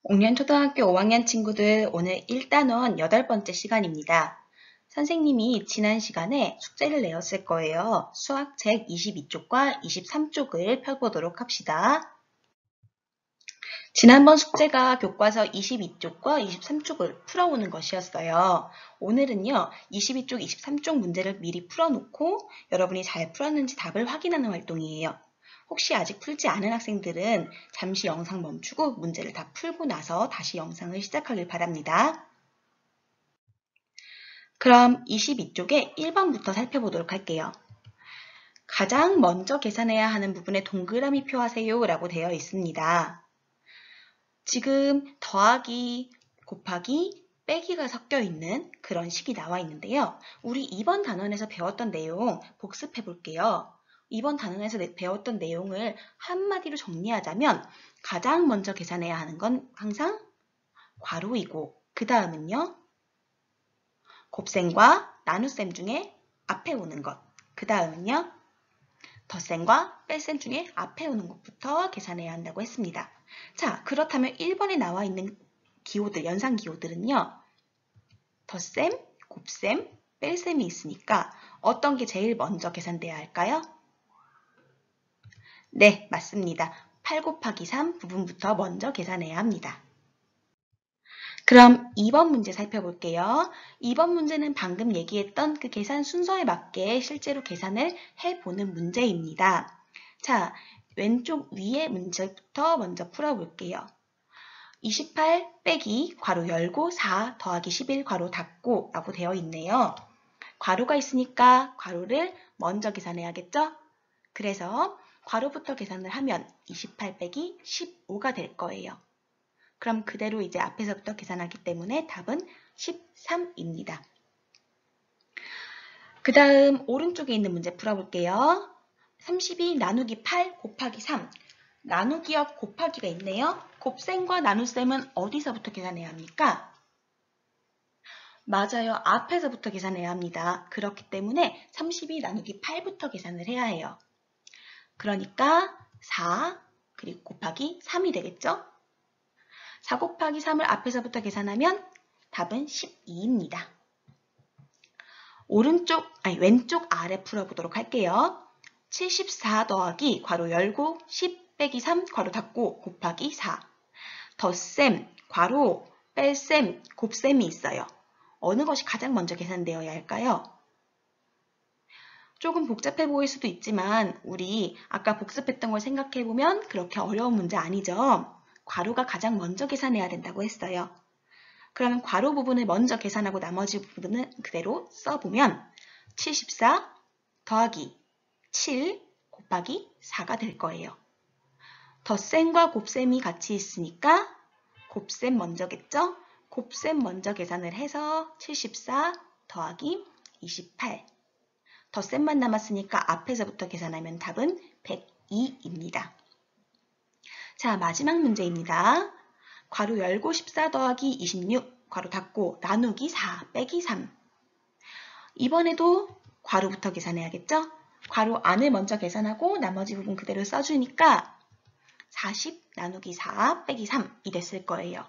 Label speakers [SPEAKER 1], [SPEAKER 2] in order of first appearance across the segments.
[SPEAKER 1] 옥년 초등학교 5학년 친구들 오늘 1단원 8번째 시간입니다. 선생님이 지난 시간에 숙제를 내었을 거예요. 수학책 22쪽과 23쪽을 펴보도록 합시다. 지난번 숙제가 교과서 22쪽과 23쪽을 풀어오는 것이었어요. 오늘은요, 22쪽, 23쪽 문제를 미리 풀어놓고 여러분이 잘 풀었는지 답을 확인하는 활동이에요. 혹시 아직 풀지 않은 학생들은 잠시 영상 멈추고 문제를 다 풀고 나서 다시 영상을 시작하길 바랍니다. 그럼 22쪽에 1번부터 살펴보도록 할게요. 가장 먼저 계산해야 하는 부분에 동그라미 표하세요 라고 되어 있습니다. 지금 더하기, 곱하기, 빼기가 섞여 있는 그런 식이 나와 있는데요. 우리 이번 단원에서 배웠던 내용 복습해 볼게요. 이번 단원에서 배웠던 내용을 한마디로 정리하자면 가장 먼저 계산해야 하는 건 항상 괄호이고 그 다음은요. 곱셈과 나눗셈 중에 앞에 오는 것. 그 다음은요. 덧셈과 뺄셈 중에 앞에 오는 것부터 계산해야 한다고 했습니다. 자, 그렇다면 1번에 나와 있는 기호들, 연산 기호들은요. 덧셈, 곱셈, 뺄셈이 있으니까 어떤 게 제일 먼저 계산돼야 할까요? 네, 맞습니다. 8 곱하기 3 부분부터 먼저 계산해야 합니다. 그럼 2번 문제 살펴볼게요. 2번 문제는 방금 얘기했던 그 계산 순서에 맞게 실제로 계산을 해보는 문제입니다. 자, 왼쪽 위에 문제부터 먼저 풀어볼게요. 28 빼기 괄호 열고 4 더하기 11 괄호 닫고 라고 되어 있네요. 괄호가 있으니까 괄호를 먼저 계산해야겠죠? 그래서 괄호부터 계산을 하면 28 빼기 15가 될 거예요. 그럼 그대로 이제 앞에서부터 계산하기 때문에 답은 13입니다. 그 다음 오른쪽에 있는 문제 풀어볼게요. 32 나누기 8 곱하기 3 나누기와 곱하기가 있네요. 곱셈과 나눗셈은 어디서부터 계산해야 합니까? 맞아요. 앞에서부터 계산해야 합니다. 그렇기 때문에 32 나누기 8부터 계산을 해야 해요. 그러니까 4 그리고 곱하기 3이 되겠죠? 4 곱하기 3을 앞에서부터 계산하면 답은 12입니다. 왼쪽 아래 풀어보도록 할게요. 74 더하기 괄호 열고 10 빼기 3 괄호 닫고 곱하기 4 덧셈, 괄호, 뺄셈, 곱셈이 있어요. 어느 것이 가장 먼저 계산되어야 할까요? 조금 복잡해 보일 수도 있지만 우리 아까 복습했던 걸 생각해보면 그렇게 어려운 문제 아니죠? 괄호가 가장 먼저 계산해야 된다고 했어요. 그러면 괄호 부분을 먼저 계산하고 나머지 부분은 그대로 써보면 74 더하기 7 곱하기 4가 될 거예요. 덧셈과 곱셈이 같이 있으니까 곱셈 먼저겠죠? 곱셈 먼저 계산을 해서 74 더하기 28 덧셈만 남았으니까 앞에서부터 계산하면 답은 102입니다. 자, 마지막 문제입니다. 괄호 열고 14 더하기 26 괄호 닫고 나누기 4 빼기 3 이번에도 괄호부터 계산해야겠죠? 괄호 안을 먼저 계산하고 나머지 부분 그대로 써주니까 40 나누기 4 빼기 3이 됐을 거예요.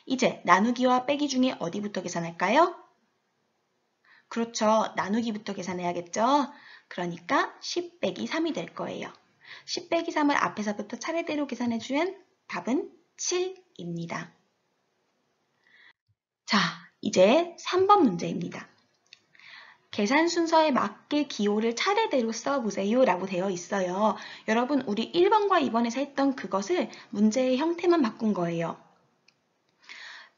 [SPEAKER 1] 이제 나누기와 빼기 중에 어디부터 계산할까요? 그렇죠. 나누기부터 계산해야겠죠? 그러니까 10 빼기 3이 될 거예요. 10 빼기 3을 앞에서부터 차례대로 계산해주면 답은 7입니다. 자, 이제 3번 문제입니다. 계산 순서에 맞게 기호를 차례대로 써보세요 라고 되어 있어요. 여러분, 우리 1번과 2번에서 했던 그것을 문제의 형태만 바꾼 거예요.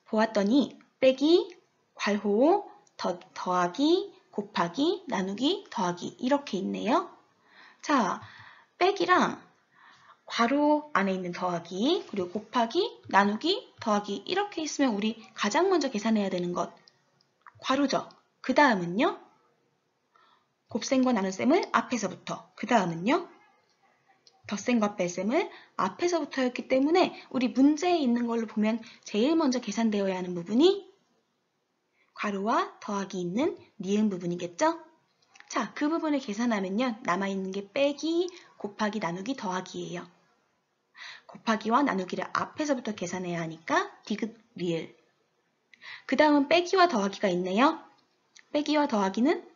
[SPEAKER 1] 보았더니 빼기, 괄호, 더하기, 곱하기, 나누기, 더하기 이렇게 있네요. 자, 빼기랑 괄호 안에 있는 더하기, 그리고 곱하기, 나누기, 더하기 이렇게 있으면 우리 가장 먼저 계산해야 되는 것 괄호죠. 그 다음은요. 곱셈과 나눗셈을 앞에서부터, 그 다음은요. 덧셈과 뺄셈을 앞에서부터였기 때문에 우리 문제에 있는 걸로 보면 제일 먼저 계산되어야 하는 부분이 괄호와 더하기 있는 니은 부분이겠죠? 자, 그 부분을 계산하면요. 남아있는 게 빼기, 곱하기, 나누기, 더하기예요. 곱하기와 나누기를 앞에서부터 계산해야 하니까 디귿 리을. 그 다음은 빼기와 더하기가 있네요. 빼기와 더하기는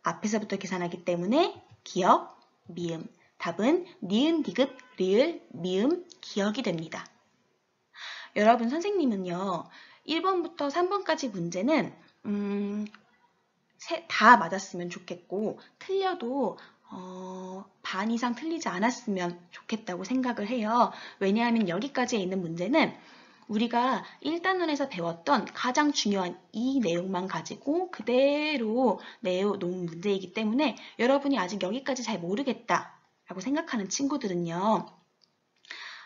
[SPEAKER 1] 앞에서부터 계산하기 때문에 기역, 미음. 답은 니은, 디귿, 리을, 미음, 기역이 됩니다. 여러분 선생님은요. 1번부터 3번까지 문제는 다 맞았으면 좋겠고 틀려도 반 이상 틀리지 않았으면 좋겠다고 생각을 해요. 왜냐하면 여기까지에 있는 문제는 우리가 1단원에서 배웠던 가장 중요한 이 내용만 가지고 그대로 내놓은 문제이기 때문에 여러분이 아직 여기까지 잘 모르겠다라고 생각하는 친구들은요.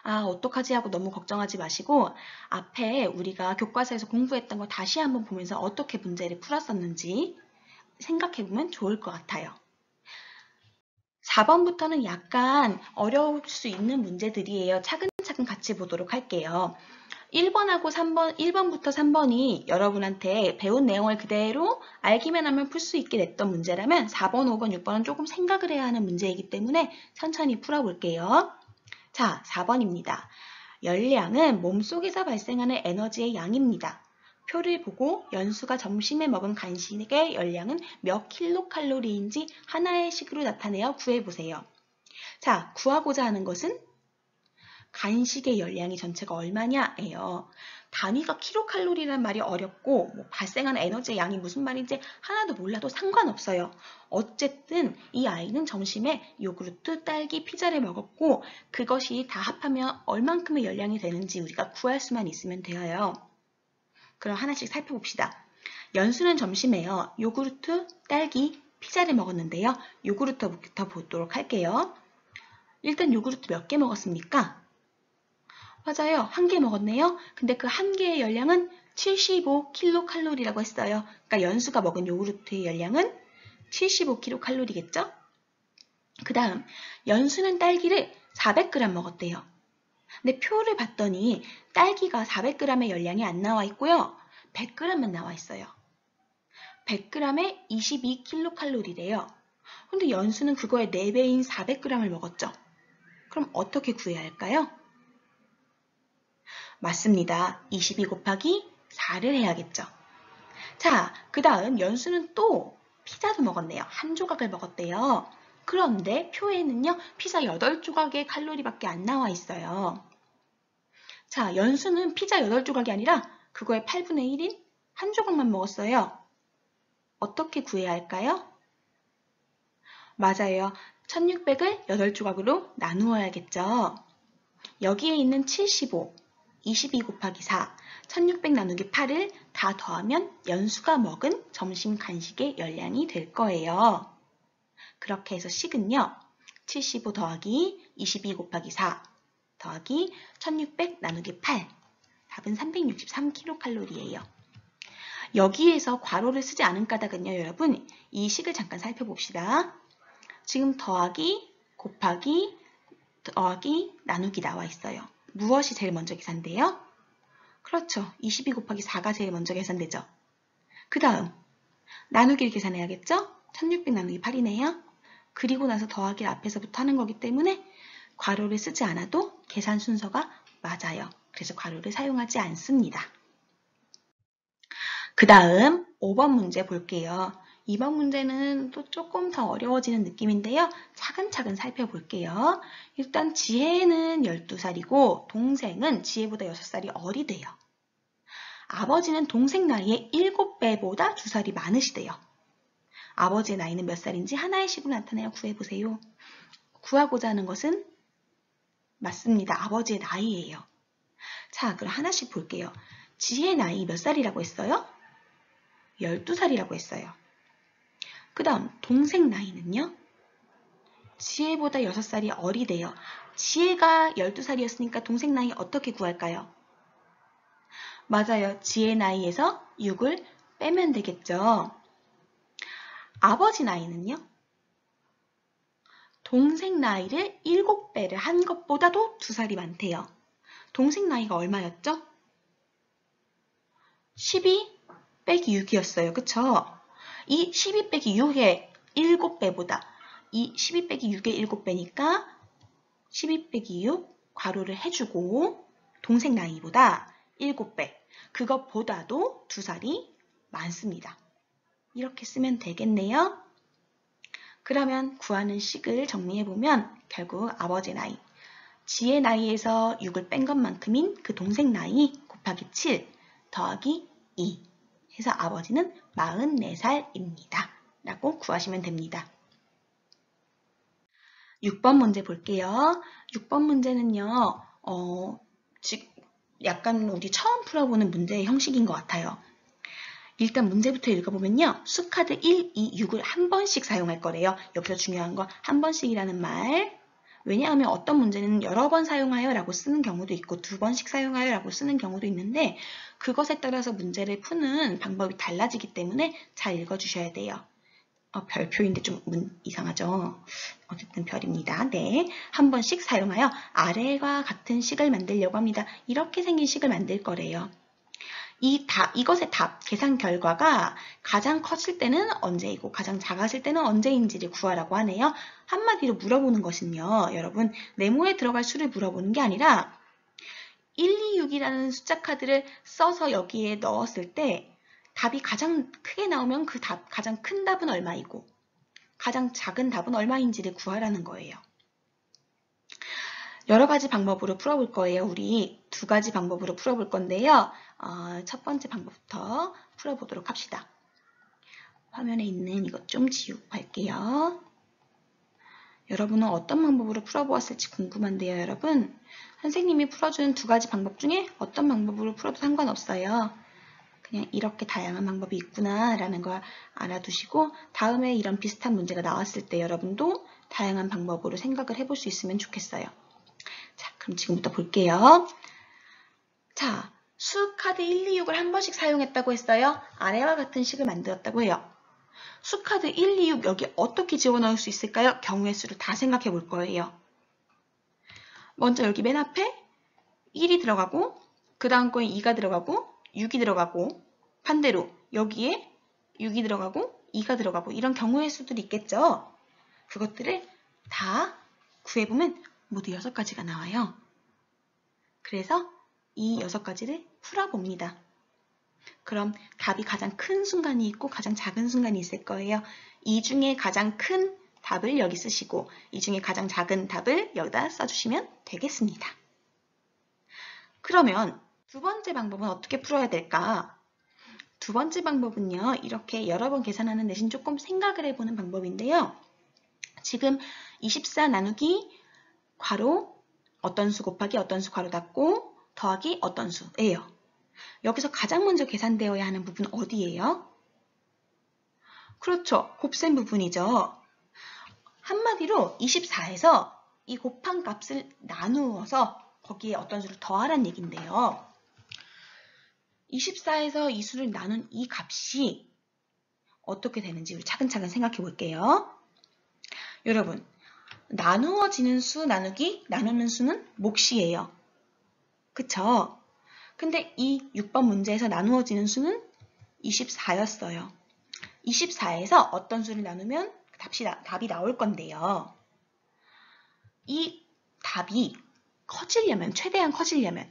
[SPEAKER 1] 아, 어떡하지 하고 너무 걱정하지 마시고 앞에 우리가 교과서에서 공부했던 거 다시 한번 보면서 어떻게 문제를 풀었었는지 생각해보면 좋을 것 같아요. 4번부터는 약간 어려울 수 있는 문제들이에요. 차근차근 같이 보도록 할게요. 1번하고 3번, 1번부터 3번이 여러분한테 배운 내용을 그대로 알기만 하면 풀 수 있게 냈던 문제라면 4번, 5번, 6번은 조금 생각을 해야 하는 문제이기 때문에 천천히 풀어볼게요. 자, 4번입니다. 열량은 몸속에서 발생하는 에너지의 양입니다. 표를 보고 연수가 점심에 먹은 간식의 열량은 몇 킬로칼로리인지 하나의 식으로 나타내어 구해보세요. 자, 구하고자 하는 것은 간식의 열량이 전체가 얼마냐예요. 단위가 킬로칼로리란 말이 어렵고 발생하는 에너지의 양이 무슨 말인지 하나도 몰라도 상관없어요. 어쨌든 이 아이는 점심에 요구르트, 딸기, 피자를 먹었고 그것이 다 합하면 얼만큼의 열량이 되는지 우리가 구할 수만 있으면 돼요. 그럼 하나씩 살펴봅시다. 연수는 점심에요. 요구르트, 딸기, 피자를 먹었는데요. 요구르트부터 보도록 할게요. 일단 요구르트 몇 개 먹었습니까? 맞아요. 1개 먹었네요. 근데 그 1개의 열량은 75kcal라고 했어요. 그러니까 연수가 먹은 요구르트의 열량은 75kcal겠죠? 그 다음 연수는 딸기를 400g 먹었대요. 근데 표를 봤더니 딸기가 400g의 열량이 안 나와 있고요. 100g만 나와 있어요. 100g에 22kcal래요. 근데 연수는 그거의 4배인 400g을 먹었죠. 그럼 어떻게 구해야 할까요? 맞습니다. 22 곱하기 4를 해야겠죠. 자, 그 다음 연수는 또 피자도 먹었네요. 한 조각을 먹었대요. 그런데 표에는요, 피자 8조각의 칼로리밖에 안 나와 있어요. 자, 연수는 피자 8조각이 아니라 그거의 8분의 1인 한 조각만 먹었어요. 어떻게 구해야 할까요? 맞아요. 1600을 8조각으로 나누어야겠죠. 여기에 있는 75, 22 곱하기 4, 1600 나누기 8을 다 더하면 연수가 먹은 점심 간식의 열량이 될 거예요. 그렇게 해서 식은요. 75 더하기 22 곱하기 4 더하기 1600 나누기 8. 답은 363kcal예요. 여기에서 괄호를 쓰지 않은 까닭은요. 여러분 이 식을 잠깐 살펴봅시다. 지금 더하기, 곱하기, 더하기, 나누기 나와 있어요. 무엇이 제일 먼저 계산돼요? 그렇죠. 22 곱하기 4가 제일 먼저 계산되죠. 그 다음 나누기를 계산해야겠죠? 1600 나누기 8이네요. 그리고 나서 더하기를 앞에서부터 하는 거기 때문에 괄호를 쓰지 않아도 계산 순서가 맞아요. 그래서 괄호를 사용하지 않습니다. 그 다음 5번 문제 볼게요. 이번 문제는 또 조금 더 어려워지는 느낌인데요. 차근차근 살펴볼게요. 일단 지혜는 12살이고 동생은 지혜보다 6살이 어리대요. 아버지는 동생 나이의 7배보다 2살이 많으시대요. 아버지의 나이는 몇 살인지 하나의 식으로 나타내어 구해보세요. 구하고자 하는 것은 맞습니다. 아버지의 나이예요. 자, 그럼 하나씩 볼게요. 지혜 나이 몇 살이라고 했어요? 12살이라고 했어요. 그 다음 동생 나이는요? 지혜보다 6살이 어리대요. 지혜가 12살이었으니까 동생 나이 어떻게 구할까요? 맞아요. 지혜 나이에서 6을 빼면 되겠죠. 아버지 나이는요? 동생 나이를 7배를 한 것보다도 2살이 많대요. 동생 나이가 얼마였죠? 12 빼기 6이었어요. 그쵸? 이 12 빼기 6의 7배보다 이 12 빼기 6의 7배니까 12 빼기 6, 괄호를 해주고 동생 나이보다 7배, 그것보다도 2살이 많습니다. 이렇게 쓰면 되겠네요. 그러면 구하는 식을 정리해보면 결국 아버지 나이, 지의 나이에서 6을 뺀 것만큼인 그 동생 나이 곱하기 7 더하기 2 해서 아버지는 44살입니다. 라고 구하시면 됩니다. 6번 문제 볼게요. 6번 문제는요. 약간 우리 처음 풀어보는 문제의 형식인 것 같아요. 일단 문제부터 읽어보면요. 수카드 1, 2, 6을 한 번씩 사용할 거래요. 여기서 중요한 건 한 번씩이라는 말. 왜냐하면 어떤 문제는 여러 번 사용하여 라고 쓰는 경우도 있고 2번씩 사용하여 라고 쓰는 경우도 있는데 그것에 따라서 문제를 푸는 방법이 달라지기 때문에 잘 읽어주셔야 돼요. 별표인데 좀 이상하죠? 어쨌든 별입니다. 네, 한 번씩 사용하여 아래와 같은 식을 만들려고 합니다. 이렇게 생긴 식을 만들 거래요. 이것의 답, 계산 결과가 가장 컸을 때는 언제이고 가장 작았을 때는 언제인지를 구하라고 하네요. 한마디로 물어보는 것은요. 여러분, 네모에 들어갈 수를 물어보는 게 아니라 126이라는 숫자 카드를 써서 여기에 넣었을 때 답이 가장 크게 나오면 그 가장 큰 답은 얼마이고 가장 작은 답은 얼마인지를 구하라는 거예요. 여러 가지 방법으로 풀어볼 거예요. 우리 2가지 방법으로 풀어볼 건데요. 첫 번째 방법부터 풀어보도록 합시다. 화면에 있는 이것 좀 지우고 갈게요. 여러분은 어떤 방법으로 풀어보았을지 궁금한데요, 여러분. 선생님이 풀어준 2가지 방법 중에 어떤 방법으로 풀어도 상관없어요. 그냥 이렇게 다양한 방법이 있구나 라는 걸 알아두시고 다음에 이런 비슷한 문제가 나왔을 때 여러분도 다양한 방법으로 생각을 해볼 수 있으면 좋겠어요. 자, 그럼 지금부터 볼게요. 자, 수카드 1, 2, 6을 한 번씩 사용했다고 했어요. 아래와 같은 식을 만들었다고 해요. 수카드 1, 2, 6 여기 어떻게 집어넣을 수 있을까요? 경우의 수를 다 생각해 볼 거예요. 먼저 여기 맨 앞에 1이 들어가고 그 다음 거에 2가 들어가고 6이 들어가고 반대로 여기에 6이 들어가고 2가 들어가고 이런 경우의 수들이 있겠죠. 그것들을 다 구해보면 모두 6가지가 나와요. 그래서 이 6가지를 풀어봅니다. 그럼 답이 가장 큰 순간이 있고 가장 작은 순간이 있을 거예요. 이 중에 가장 큰 답을 여기 쓰시고 이 중에 가장 작은 답을 여기다 써주시면 되겠습니다. 그러면 2번째 방법은 어떻게 풀어야 될까? 2번째 방법은요. 이렇게 여러 번 계산하는 대신 조금 생각을 해보는 방법인데요. 지금 24 나누기 괄호 어떤 수 곱하기 어떤 수 괄호 닫고 더하기 어떤 수예요. 여기서 가장 먼저 계산되어야 하는 부분 어디예요? 그렇죠. 곱셈 부분이죠. 한마디로 24에서 이 곱한 값을 나누어서 거기에 어떤 수를 더하라는 얘기인데요. 24에서 이 수를 나눈 이 값이 어떻게 되는지 우리 차근차근 생각해 볼게요. 여러분, 나누어지는 수 나누기 나누는 수는 몫이에요. 그쵸? 근데 이 6번 문제에서 나누어지는 수는 24였어요. 24에서 어떤 수를 나누면 답이 나올 건데요. 이 답이 커지려면, 최대한 커지려면,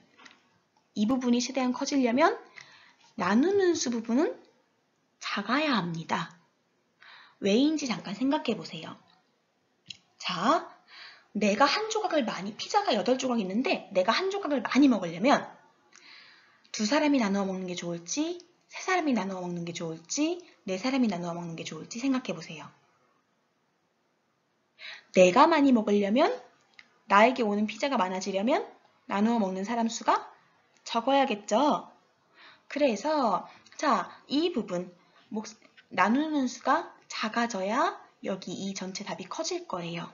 [SPEAKER 1] 이 부분이 최대한 커지려면 나누는 수 부분은 작아야 합니다. 왜인지 잠깐 생각해 보세요. 자, 내가 한 조각을 피자가 8조각 있는데 내가 한 조각을 많이 먹으려면 2사람이 나누어 먹는 게 좋을지, 3사람이 나누어 먹는 게 좋을지, 4사람이 나누어 먹는 게 좋을지 생각해 보세요. 내가 많이 먹으려면, 나에게 오는 피자가 많아지려면 나누어 먹는 사람 수가 적어야겠죠. 그래서 자, 이 부분 나누는 수가 작아져야 여기 이 전체 답이 커질 거예요.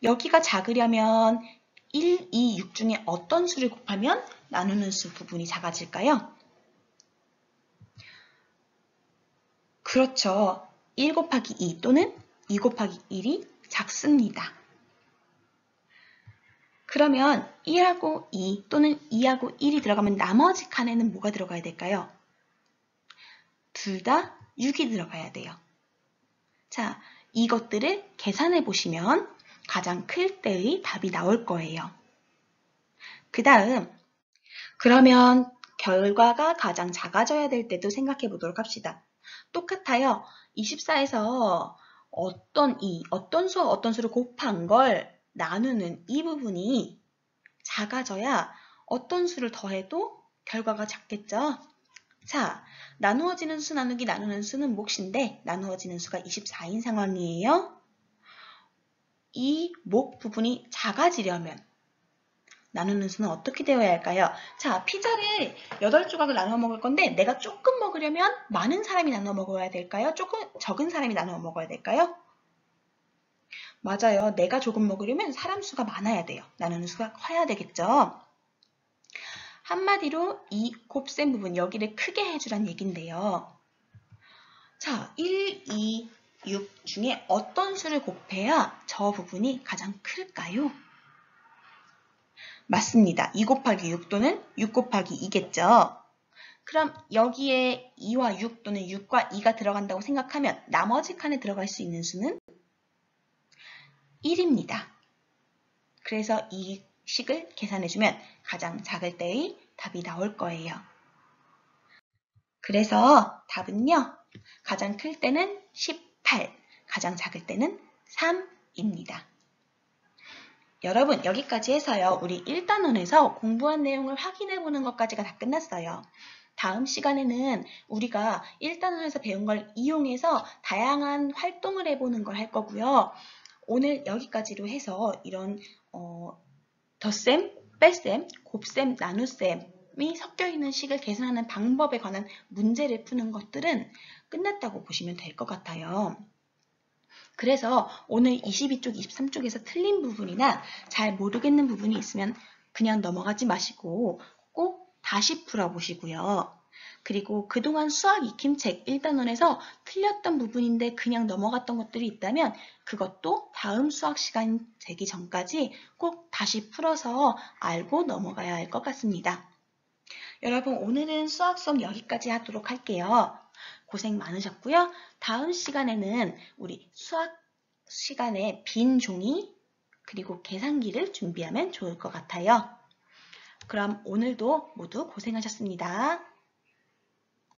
[SPEAKER 1] 여기가 작으려면 1, 2, 6 중에 어떤 수를 곱하면 나누는 수 부분이 작아질까요? 그렇죠. 1 곱하기 2 또는 2 곱하기 1이 작습니다. 그러면 1하고 2 또는 2하고 1이 들어가면 나머지 칸에는 뭐가 들어가야 될까요? 둘 다 6이 들어가야 돼요. 자, 이것들을 계산해 보시면 가장 클 때의 답이 나올 거예요. 그 다음, 그러면 결과가 가장 작아져야 될 때도 생각해 보도록 합시다. 똑같아요. 24에서 어떤 수와 어떤 수를 곱한 걸 나누는 이 부분이 작아져야 어떤 수를 더해도 결과가 작겠죠? 자, 나누어지는 수 나누기 나누는 수는 몫인데 나누어지는 수가 24인 상황이에요. 이 몫 부분이 작아지려면 나누는 수는 어떻게 되어야 할까요? 자, 피자를 8조각을 나눠 먹을 건데 내가 조금 먹으려면 많은 사람이 나눠 먹어야 될까요? 조금 적은 사람이 나눠 먹어야 될까요? 맞아요. 내가 조금 먹으려면 사람 수가 많아야 돼요. 나누는 수가 커야 되겠죠? 한마디로 이 곱셈 부분, 여기를 크게 해주란 얘긴데요. 자, 1, 2, 6 중에 어떤 수를 곱해야 저 부분이 가장 클까요? 맞습니다. 2 곱하기 6 또는 6 곱하기 2겠죠. 그럼 여기에 2와 6 또는 6과 2가 들어간다고 생각하면 나머지 칸에 들어갈 수 있는 수는 1입니다. 그래서 이 식을 계산해주면 가장 작을 때의 답이 나올 거예요. 그래서 답은요. 가장 클 때는 18, 가장 작을 때는 3입니다. 여러분 여기까지 해서요. 우리 1단원에서 공부한 내용을 확인해 보는 것까지가 다 끝났어요. 다음 시간에는 우리가 1단원에서 배운 걸 이용해서 다양한 활동을 해보는 걸 할 거고요. 오늘 여기까지로 해서 이런 덧셈, 뺄셈, 곱셈, 나눗셈이 섞여있는 식을 계산하는 방법에 관한 문제를 푸는 것들은 끝났다고 보시면 될 것 같아요. 그래서 오늘 22쪽, 23쪽에서 틀린 부분이나 잘 모르겠는 부분이 있으면 그냥 넘어가지 마시고 꼭 다시 풀어보시고요. 그리고 그동안 수학 익힘책 1단원에서 틀렸던 부분인데 그냥 넘어갔던 것들이 있다면 그것도 다음 수학 시간 되기 전까지 꼭 다시 풀어서 알고 넘어가야 할 것 같습니다. 여러분 오늘은 수학 수업 여기까지 하도록 할게요. 고생 많으셨고요. 다음 시간에는 우리 수학 시간에 빈 종이 그리고 계산기를 준비하면 좋을 것 같아요. 그럼 오늘도 모두 고생하셨습니다.